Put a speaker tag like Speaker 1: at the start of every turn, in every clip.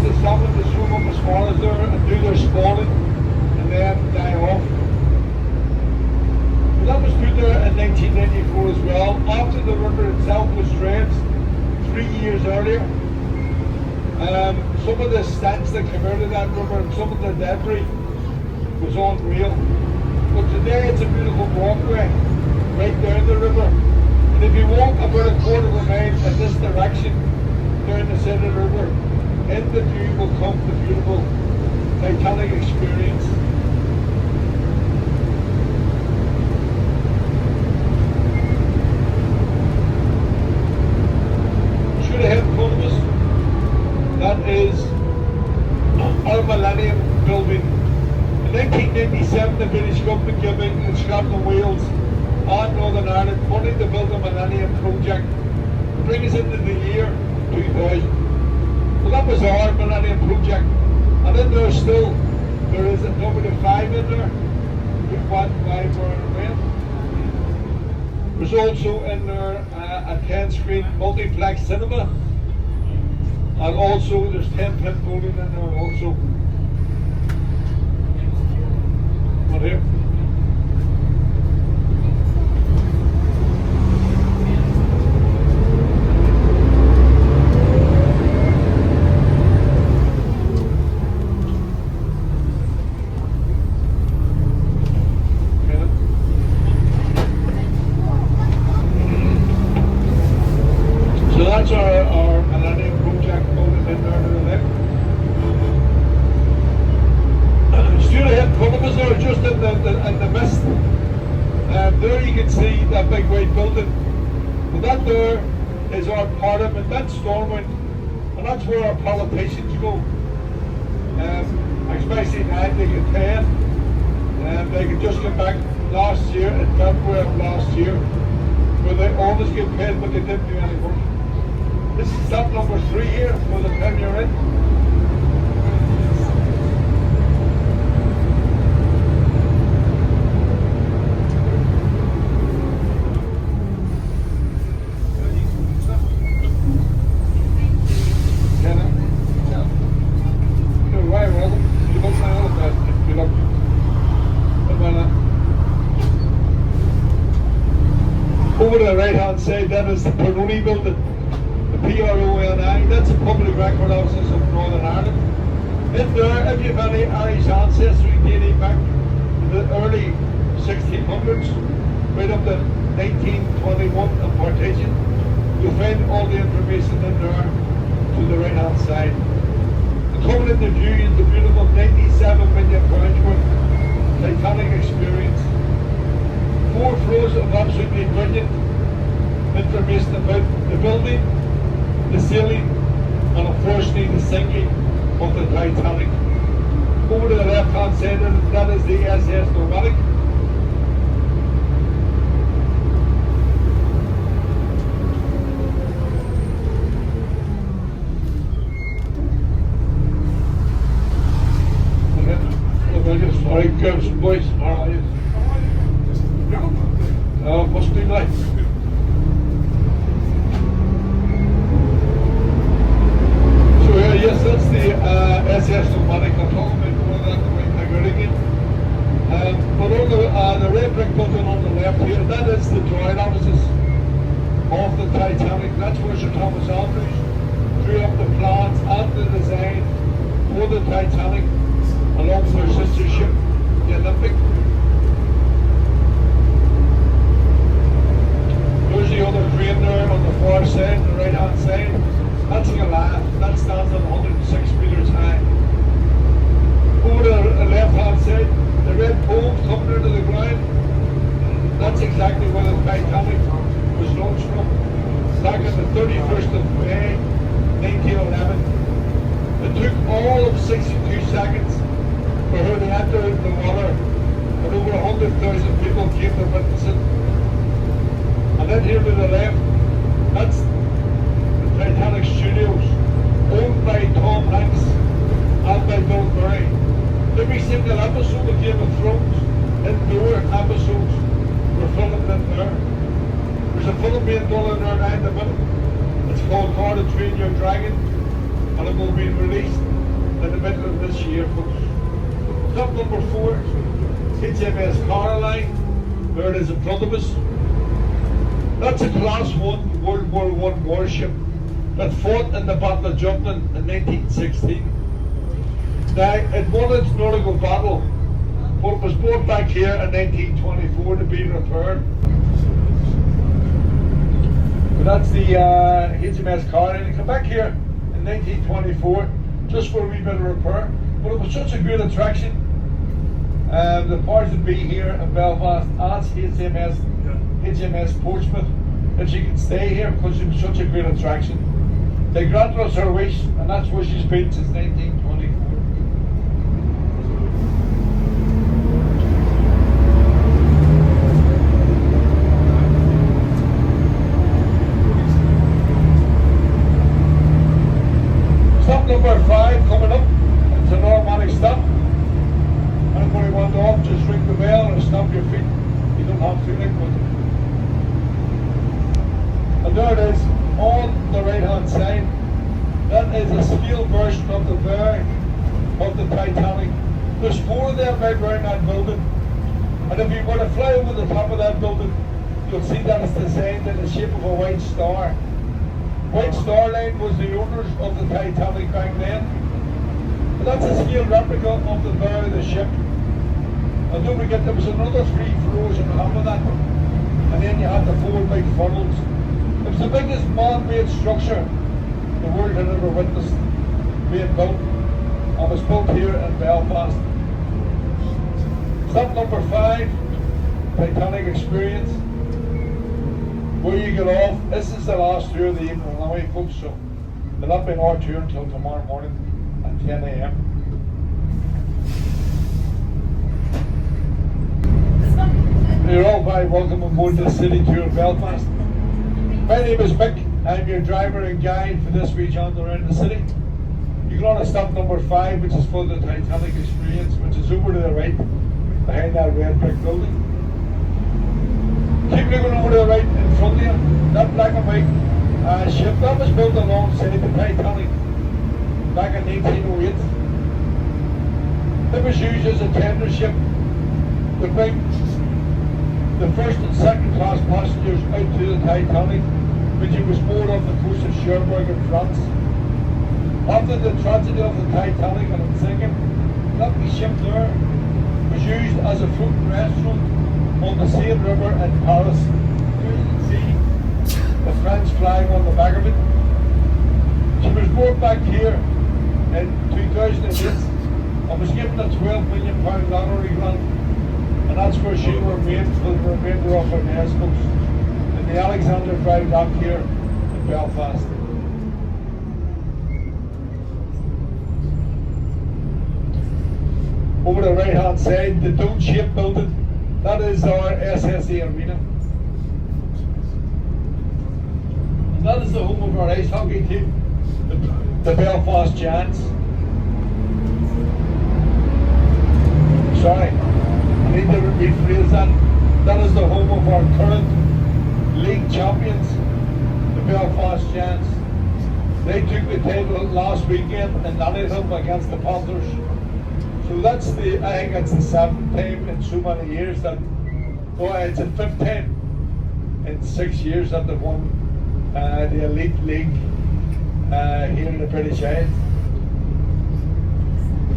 Speaker 1: the salmon to swim up as far as there and do their spawning and then die off. But that was put there in 1994 as well, after the river itself was drained 3 years earlier. Some of the stench that came out of that river and some of the debris was unreal. But today it's a beautiful walkway right down the river. And if you walk about a quarter of a mile in this direction down the City River, in the view will come the beautiful Titanic experience. Should have had in front of us, that is our Millennium building. In 1997, the British government gave England, Scotland, Wales and Northern Ireland money to build a Millennium project to bring us into the year 2000. Well, that was our Millennium project, and in there still, there is a W5 in there, why we're in. There's also in there a 10-screen multiplex cinema, and also there's 10-pin bowling in there also. What here? So that's our Millennium project building in there to the left. Straight ahead in front of us there, just in the mist. There you can see that big white building. But that there is our parliament, that's Stormont, and that's where our politicians go. Especially now they get 10. They could just get back last year, in February of last year, where they always get paid but they didn't do any work. This is stop number 3 here for the Premier Inn. Over to the right hand side, that is the Peroni building, the PRONI, that's the Public Record Office of Northern Ireland. In there, if you have any Irish ancestry dating back to the early 1600s, right up to 1921 of partition, you'll find all the information in there to the right hand side. And coming into view is the beautiful £97 million worth Titanic experience. 4 floors of absolutely brilliant information about the building, the sailing, and unfortunately the sinking of the Titanic. Over to the left hand side, that is the SS Nomadic. Sorry, girls and boys. Oh, must be nice. So yes, that's the SS Nomadic. I'll talk about more of that when I go again. But on the red brick building on the left here, that is the drawing offices of the Titanic. That's where Sir Thomas Andrews drew up the plans and the design for the Titanic, along with their sister ship, the Olympic. There's the other crane there on the far side, the right hand side. That's a Goliath, that stands at 106 metres high. Over the left hand side, the red poles coming out of the ground, that's exactly where the Titanic was launched from, back on the 31st of May 1911. It took all of 62 seconds for her to enter the water, and over 100,000 people came to witness it. And then here to the left, that's the Titanic Studios, owned by Tom Hanks and by Bill Murray. Every single episode of Game of Thrones, indoor episodes, were filmed in there. There's a film being done in there now at the minute. It's called How to Train Your Dragon, and it will be released in the middle of this year, folks. Stop number 4, HMS Caroline, there it is in front of us. That's a Class 1 World War I warship that fought in the Battle of Jutland in 1916. Now, it won its nautical battle, but it was brought back here in 1924 to be repaired. But that's the HMS Caroline. It came back here in 1924 just for a wee bit of repair, but it was such a great attraction. The powers that be here in Belfast asked HMS Portsmouth if she could stay here because she was such a great attraction. They granted us her wish, and that's where she's been since 1924. Stop number 5 coming up. It's an automatic stop. Anybody want off, just ring the bell and stop your feet. You don't have to ring with it. And there it is, on the right hand side. That is a scale version of the bow of the Titanic. There's 4 of them right around that building. And if you were to fly over the top of that building, you'll see that it's designed in the shape of a white star. White Star Line was the owners of the Titanic back then. But that's a scale replica of the bow of the ship. And don't forget, there was another 3 floors on top of that. And then you had the 4 big funnels. It was the biggest man-made structure the world had ever witnessed being built. And was built here in Belfast. Stop number 5, Titanic Experience. Where you get off, this is the last tour of the evening anyway, folks, so there'll not be our tour until tomorrow morning at 10 a.m. You're all very welcome aboard the City Tours Belfast. My name is Mick. I'm your driver and guide for this week's on around the city. You go on to stop number 5, which is for the Titanic Experience, which is over to the right, behind that red brick building. Keep looking over to the right in front of you. That black and white ship, that was built alongside the Titanic back in 1908. It was used as a tender ship to bring the first and second class passengers out to the Titanic, which it was moored off the coast of Cherbourg in France. After the tragedy of the Titanic and its sinking, that wee ship there was used as a floating restaurant on the Seine River in Paris. Here you can see the French flag on the back of it. She was brought back here in 2008 and was given a £12 million lottery grant, and that's where she remained for the remainder of her days, folks, in the Alexander Drive dock here in Belfast. Over the right hand side, the dome-shaped building, that is our SSE Arena. And that is the home of our ice hockey team, the Belfast Giants. Sorry, I need to rephrase that. That is the home of our current league champions, the Belfast Giants. They took the title last weekend in Newtownabbey against the Panthers. So that's I think it's the 7th time in so many years that, it's the 5th time in 6 years that they've won the Elite League here in the British Isles.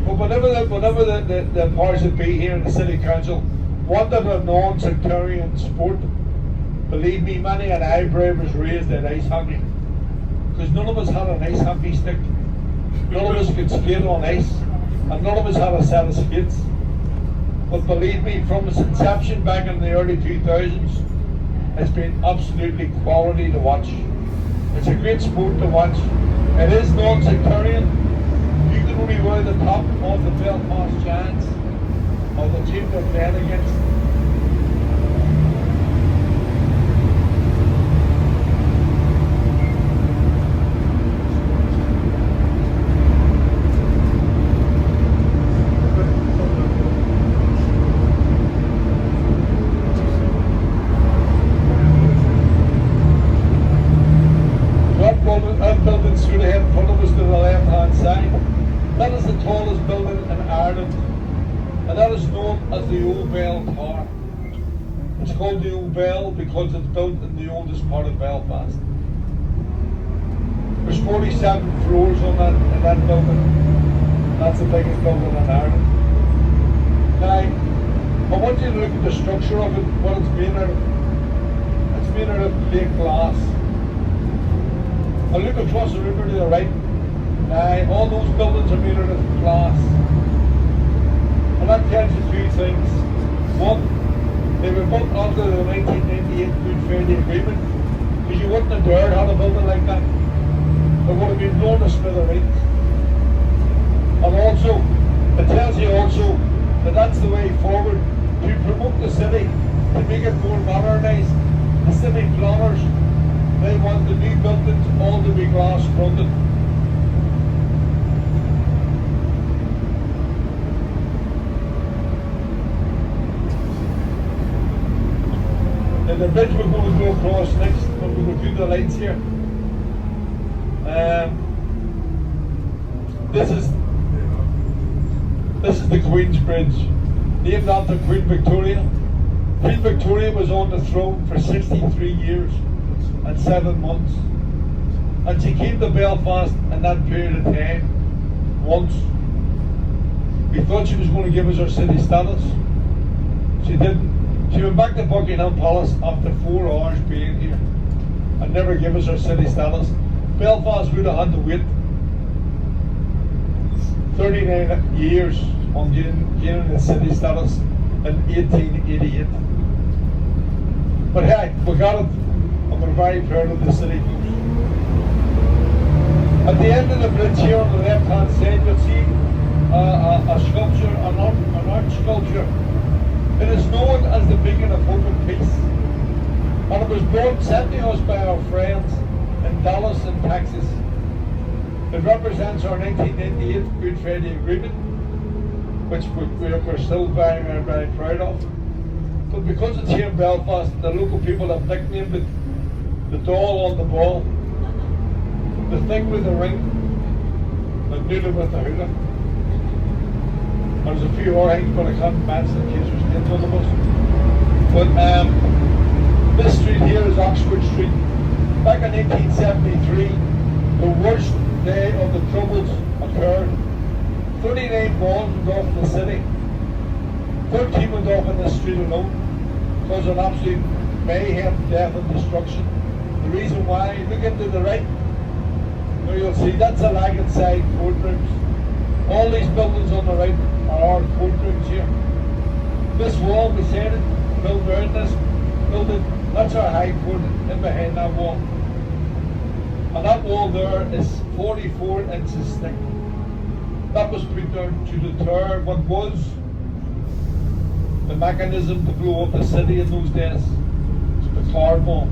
Speaker 1: But whatever the powers that be here in the City Council wanted a non-sectarian sport, believe me, many an eyebrow was raised at ice hockey. Because none of us had an ice hockey stick. None of us could skate on ice. And none of us had a set of skates. But believe me, from its inception back in the early 2000s, it's been absolutely quality to watch. It's a great sport to watch. It is non-sectarian. You can only wear the top of the Belfast Giants or the team they're playing against. That building straight ahead in front of us to the left hand side, that is the tallest building in Ireland, and that is known as the Old Bell Tower. It's called the Old Bell because it's built in the oldest part of Belfast. There's 47 floors on that in that building. That's the biggest building in Ireland. Now, I want you to look at the structure of it, what it's made out of. It's made out of plate glass. And look across the river to the right. All those buildings are made out of glass. And that tells you two things. One, they were built under the 1998 Good Friday Agreement, because you wouldn't have dared have a building like that. It would have been blown to smithereens. And also, it tells you also that that's the way forward to promote the city, to make it more modernised. The city planners, they want the new buildings all to be glass fronted. And the bridge we're going to go across next when we go through the lights here. This is the Queen's Bridge, named after Queen Victoria. Queen Victoria was on the throne for 63 years and 7 months. And she came to Belfast in that period of time once. We thought she was going to give us our city status. She didn't. She went back to Buckingham Palace after 4 hours being here and never gave us our city status. Belfast would have had to wait 39 years on gaining the city status in 1888. But hey, we got it, and we're very proud of the city. At the end of the bridge here on the left hand side, you'll see a sculpture, an art sculpture. It is known as the Beacon of Hope and Peace. And it was sent to us by our friends in Dallas and Texas. It represents our 1998 Good Friday Agreement, which we're still very, very, very proud of. But because it's here in Belfast, the local people have nicknamed it the doll on the ball, the thing with the ring, the noodle with the hula. There's a few other things, but I can't mention in case there's kids on the bus. But this street here is Oxford Street. Back in 1873, the worst day of the Troubles occurred. 39 bombs went off in the city. 13 went off in this street alone, causing absolute mayhem, death and destruction. The reason why, look into the right, where you'll see that's a lagging side courtrooms. All these buildings on the right are our courtrooms here. This wall beside it, built around this building, that's our High Court in behind that wall. And that wall there is 44 inches thick. That was put there to deter what was the mechanism to blow up the city in those days, the car bomb.